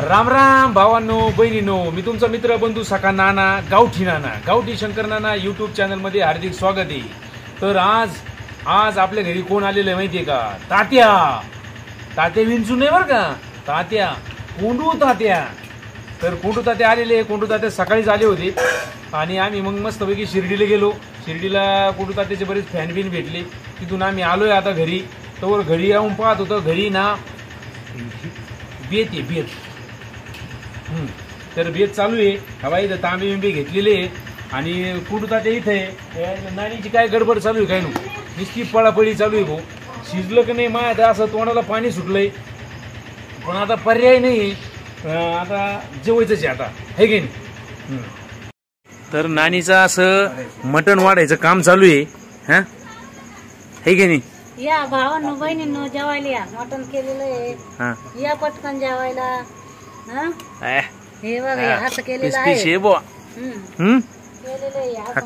राम राम भावांनो बहिणींनो, मी तुमचा मित्र बंधू सखा नाना गावठी शंकर नाना यूट्यूब चॅनल मध्ये हार्दिक स्वागत आहे। तर आज आपल्या घरी कोण आलेलं आहे माहितीये का? तात्या विंचू नाही बरं का, तात्या कोंडू तात्या। तर कोंडू तात्या आलेले, कोंडू तात्या सकाळीच आले होते आणि आम्ही मग मस्तपैकी शिर्डीला गेलो। शिर्डीला कोंडू तात्याचे बरेच फॅन बिन भेटले। तिथून आम्ही आलोय आता घरी। तर घरी येऊन पाहत होतो, घरी ना बेत तर बेत चालू आहे। हवा इथं तांबे बिंबे घेतलेले आणि कोंडू तात्या इथे नानीची काय गडबड चालू आहे काय नुसती पळापळी चालू आहे भाऊ। शिजलं की नाही माहिती, असं तोंडाला पाणी सुटलंय, पण आता पर्याय नाही, आता जेवायचंच आहे आता, है की नाही? तर नानीचं असं मटण वाढायचं काम चालू आहे, हा है की नाही? या भावांनो बहिणींनो जेवायला या, मटण केलेलं आहे, या पटकन जेवायला। हे बघा असं केलेलं आहे,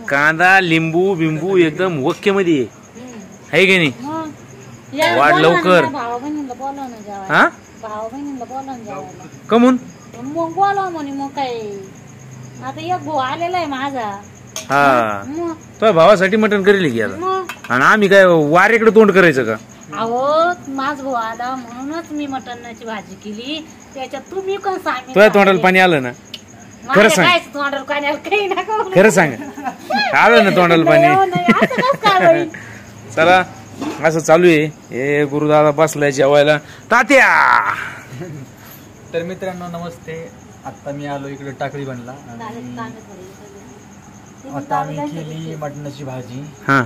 कांदा लिंबू बिंबू एकदम ओके मध्ये आहे की नाही? वाढ लवकर, भावा बहिणीला बोलव ना जेवायला, भावा बहिणीला बोलव ना जेवायला। कमून मग बोलव म्हणे, मग काय आता एक भाऊ आलेला आहे माझा। तो भावासाठी मटण करेल की आता, आणि आम्ही काय वारेकडे तोंड करायचं का? अहो माझ भाऊ आला म्हणूनच मी मटणाची भाजी केली, त्याच्यात तुम्ही कोण सांग, तुझ्या तोंडाला पाणी आलं ना? खरं सांग, तोंडाला पाणी आलं काही ना, खरं सांग, आलं ना तोंडाला पाणी? चला असं चालू आहे। हे गुरुदादा बसलाय जेवायला, तात्या। तर मित्रांनो नमस्ते, आता मी आलो इकडे टाकळी बनला, आता आम्ही केली मटणाची भाजी। हा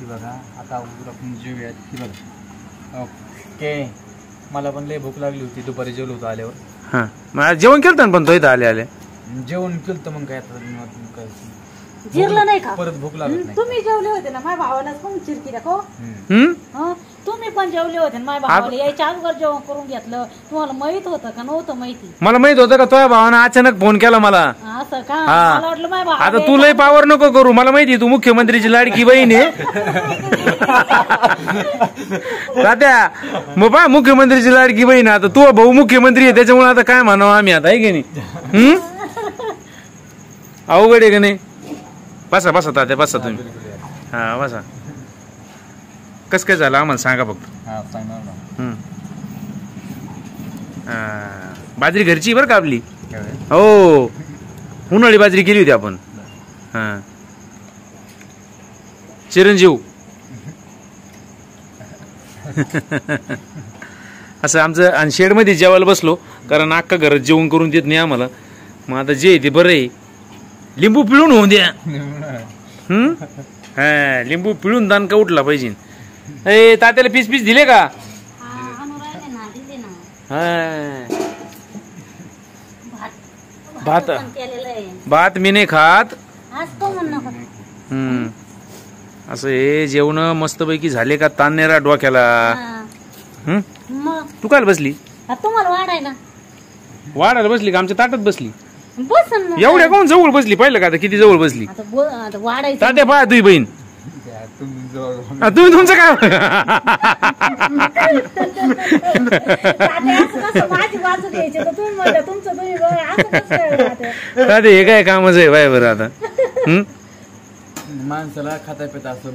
ती बघा, आता आपण जेवूयात। ती बघा, ओके। मला पण लय भूक लागली होती, दुपारी जेवलो होतो आल्यावर। हा मला जेवण केलं पण तो इथं आले जेवण केलं तर मग काय आता जिरलं नाही का? परत भूक लागत नाही। तुम्ही जेवले होते ना, माझ्या भावाला कोण चिरकी दाखव। तुम्ही पण जेवले होते ना, माझ्या भावाला यायच्या अगोदर जेवण करून घेतलं। तुम्हाला माहित होतं का नव्हतं माहिती? मला माहित होतं का तुझ्या भावानं अचानक फोन केला मला, असं का? मला वाटलं माझ्या भावा, आता तू लय पावर नको करू, मला माहिती तू मुख्यमंत्रीची लाडकी बहीण आहे। तात्या मग पहा, मुख्यमंत्रीची लाडकी बहीण, आता तू भाऊ मुख्यमंत्री आहे, त्याच्यामुळे आता काय म्हणावं आम्ही आता, आहे की नाही? अवघड आहे का नाही? बसा बसा तात्या, बसा तुम्ही, हा बसा। कस काय झालं आम्हाला सांगा फक्त। बाजरी घरची बरं का आपली, हो उन्हाळी बाजरी केली होती आपण। हा चिरंजीव असं आमचं, आणि शेड मध्ये जेवायला बसलो, कारण अख्खा घरात जेवण करून देत नाही आम्हाला। मग आता जे ते बरं आहे, लिंबू पिळून होऊन द्या। हा लिंबू पिळून दानका उठला पाहिजे। ए तात्याला पीस पीस दिले का? भात भात मी नाही खात। असं हे जेवण मस्तपैकी झाले का? ताण नाही राहत डोक्याला। तू काय बसली? तुम्हाला वाढायला वाढायला बसली का? आमच्या ताटात बसली बस एवढ्या कोण जवळ बसली? पाहिलं का आता किती जवळ बसली? वाढायचं तात्या पहा तुझी बहीण, तुम्ही तुमचं काय तात्या हे काय कामच आहे बाय बरं आता? माणसाला खाता पिता असं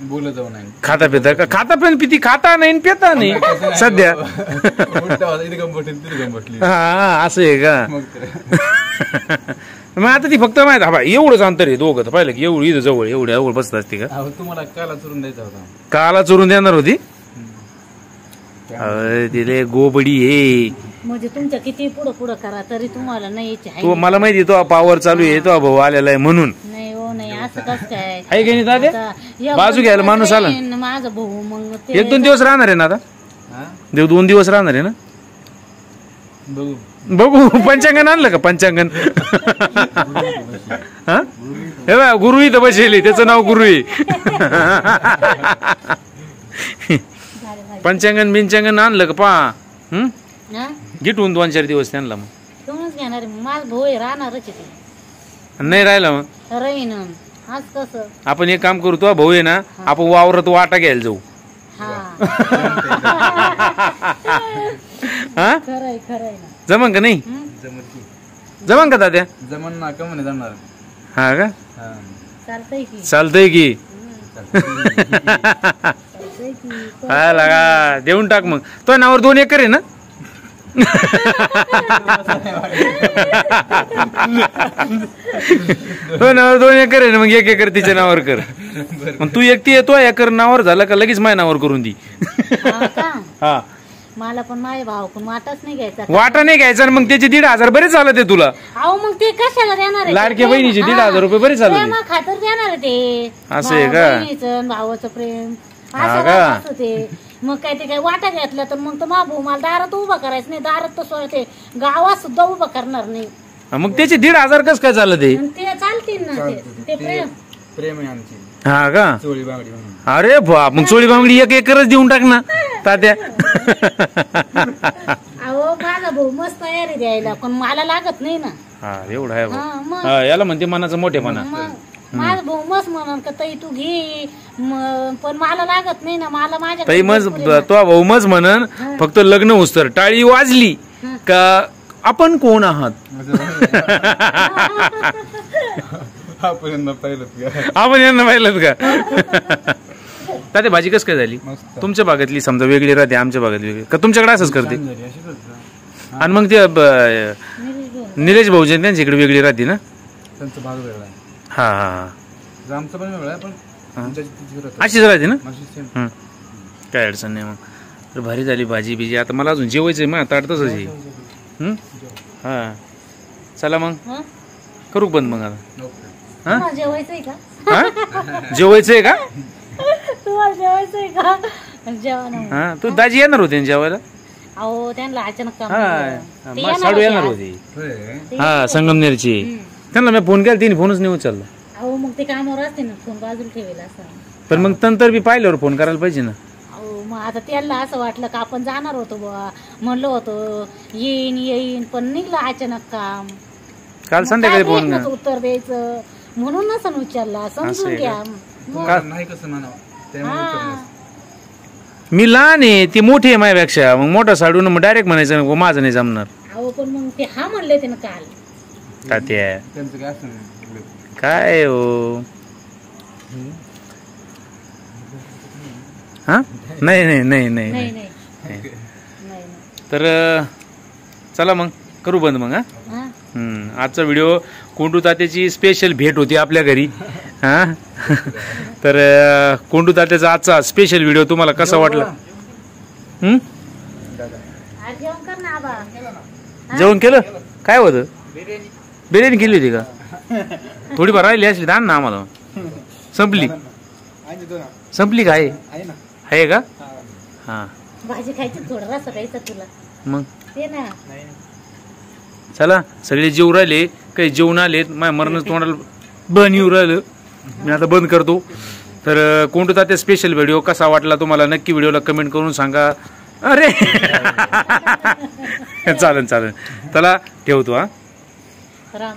बोलत जाऊ नाही, खाता पिता का? खाता पण पिती, खाता नाही पिता नाही सध्या। हा असं आहे का? मग आता ती फक्त माहित हा एवढंच अंतर आहे दोघं, तर पाहिलं की एवढं इथं जवळ एवढ्या जवळ बसत असते का? तुम्हाला काला चुरून द्यायचा होता, काला चोरून देणार होती? तिले गोबडी हे, म्हणजे तुमच्या किती पुढं पुढं करा तरी तुम्हाला नाही यायची। तो मला माहिती तो पावर चालू आहे, तो भाऊ आलेला आहे म्हणून। नाही हो नाही, असं कसं काय आहे की नाही तात्या? बाजू घ्यायला माणूस आला, माझा भाऊ मग एक दोन दिवस राहणार आहे ना आता? देव 2 दिवस राहणार आहे ना? बघू बघू पंचांगण आणलं का? पंचांगण हे बा गुरु इथं बसेल, त्याचं नाव गुरु आहे। पंचांगण बिंचांगण आणलं का? पहा गिटून 2-4 दिवस त्यांना मग तुम्हीच घेणार, माझा भाऊ राहणारच नाही राहिला मग राहीन। आज कसं आपण एक काम करू, तो भाऊ आहे ना, आपण वावरात वाटा घ्यायला जाऊ। हा खरंय खरंय ना. जमन का नाही? जमत की जमन का तात्या? जमन ना का म्हणे जाणार. हा का? हा. चालतंय की चालतंय की चालतंय की. हा लागा देऊन टाक मग. तो नावावर 2 एकर आहे ना? तो नावावर 2 एकर आहे ना, मग 1 एकर तिच्या नावावर कर. मग तू एकटी येतो एकर नावावर झाला का लगेच माझ्या नावावर करून दी. हा का? हा मला पण माझे भाऊ पण वाटाच नाही घ्यायचा. वाटा नाही घ्यायचा आणि मग त्याचे 1,500 बरे चालत आहे तुला. अहो मग ते कशाला देणार आहे? लाडक्या बहिणीचे 1,500 रुपये बरे चालत आहे. प्रेमा खातर देणार आहे ते. असं आहे का? बहिणीचं भावाचं प्रेम हा असं का? असं ते. मग काय ते काय वाटा घेतला तर मग तो मा भाऊ मला दारात उभा करायचं नाही. दारात तो स्वतः ते गावात सुद्धा उभा करणार नाही. मग त्याचे 1,500 कस काय चालत आहे? आणि ते चालतील ना ते प्रेम. प्रेम आहे आमची हा का? चोळी बांगडी म्हणून. अरे बाप, मग चोळी बांगडी 1 एकरच देऊन टाक ना तात्या. अहो माझा भाऊ मस्त तयारी द्यायला पण मला लागत नाही ना. हा एवढा आहे हा, भाऊ. मग हा, याला म्हणते मनाचा मोठेपणा. मग माझा भाऊ मस्त म्हणून का ताई तू घे पण मला लागत नाही ना. मला माझ्या ताई मज तो भाऊ मज म्हणन फक्त लग्न उस्तर टाळी वाजली का आपण कोण आहात आपण पाहिलं आपण यांना पाहिलं का? तात्या भाजी कस काय झाली? मस्त. तुमच्या भागातली समजा वेगळी राहते, आमच्या भागात वेगळी का तुमच्याकडे असंच करते? अशीच होतं. आणि मग ते निलेश भाऊजी त्यांच्या इकडे वेगळी राहते ना? त्यांचा भाग वेगळा आहे. हा हा हा आमचं पण वेगळा आहे पण आमच्या तिथे राहतं. अशीच राहते ना? अशीच same. हं. काय अडचण नाही मग. तर भारी झाली भाजी बिजी. आता मला अजून जेवायचंय मग ताट तसंच आहे. हा चला मग हं? करू बंद मग आता. Okay. हा? तुम्हाला जेवायचंय का? हा जेवायचंय का? तुम्हाला जेवायचंय का? जेवा ना मग. हा तू दाजी येणार होते ना जेवायला? अहो त्यांना अचानक काम हा झालं. ते मा साडू येणार आज. होती. होय. हा संगमनेरची. त्यांना मी फोन केला तिने फोनच नाही उचलला. अहो मग ते कामावर असते ना फोन बाजूला ठेवेला असं. पण मग नंतर बी पाहिल्यावर फोन करायला पाहिजे ना. अहो मग आता त्यांना असं वाटलं का आपण जाणार होतो बुवा म्हणलं होतं येईन येईन पण निघलं अचानक काम. काल मग संध्याकाळी काय फोन भेटणंच उत्तर द्यायचं म्हणून नसन विचारला समजून आहे घ्या. तुम्हाला नाही कसं म्हणावं त्यामुळे हा. विचारलं. मी लहान आहे ती मोठी आहे माझ्यापेक्षा. मग मोठा साडून मग डायरेक्ट म्हणायचं नको माझं नाही जमणार. अहो पण मग ते हा म्हणले ते ना काल. तात्या त्यांचं काय असं नाही. काय हो हा नाही नाही नाही नाही नाही नाही. नाही नाही नाही. तर चला मग करू बंद मग. हा हा? आजचा व्हिडिओ कोंडू तात्याची स्पेशल भेट होती आपल्या घरी. हा तर कोंडू तात्याचा आजचा स्पेशल व्हिडिओ तुम्हाला कसा वाटला? आज जेवण कर ना आबा. जेवण केलं? काय होतं? बिर्याणी केली होती का? थोडीफार राहिली असली दान ना आम्हाला. संपली संपली काय आहे का? हा भाजी खायची थोडं रस्सा खायचा तुला मग ते ना. चला सगळे जेवू राहिले काही जेवून आलेत. माझ्या मरणच तोंडाला बन येऊ राहिलं. मी आता बंद करतो. तर कोणतं तात्या स्पेशल व्हिडिओ कसा वाटला तुम्हाला नक्की व्हिडिओला कमेंट करून सांगा. अरे चालेल चालेल चला ठेवतो. हा राम.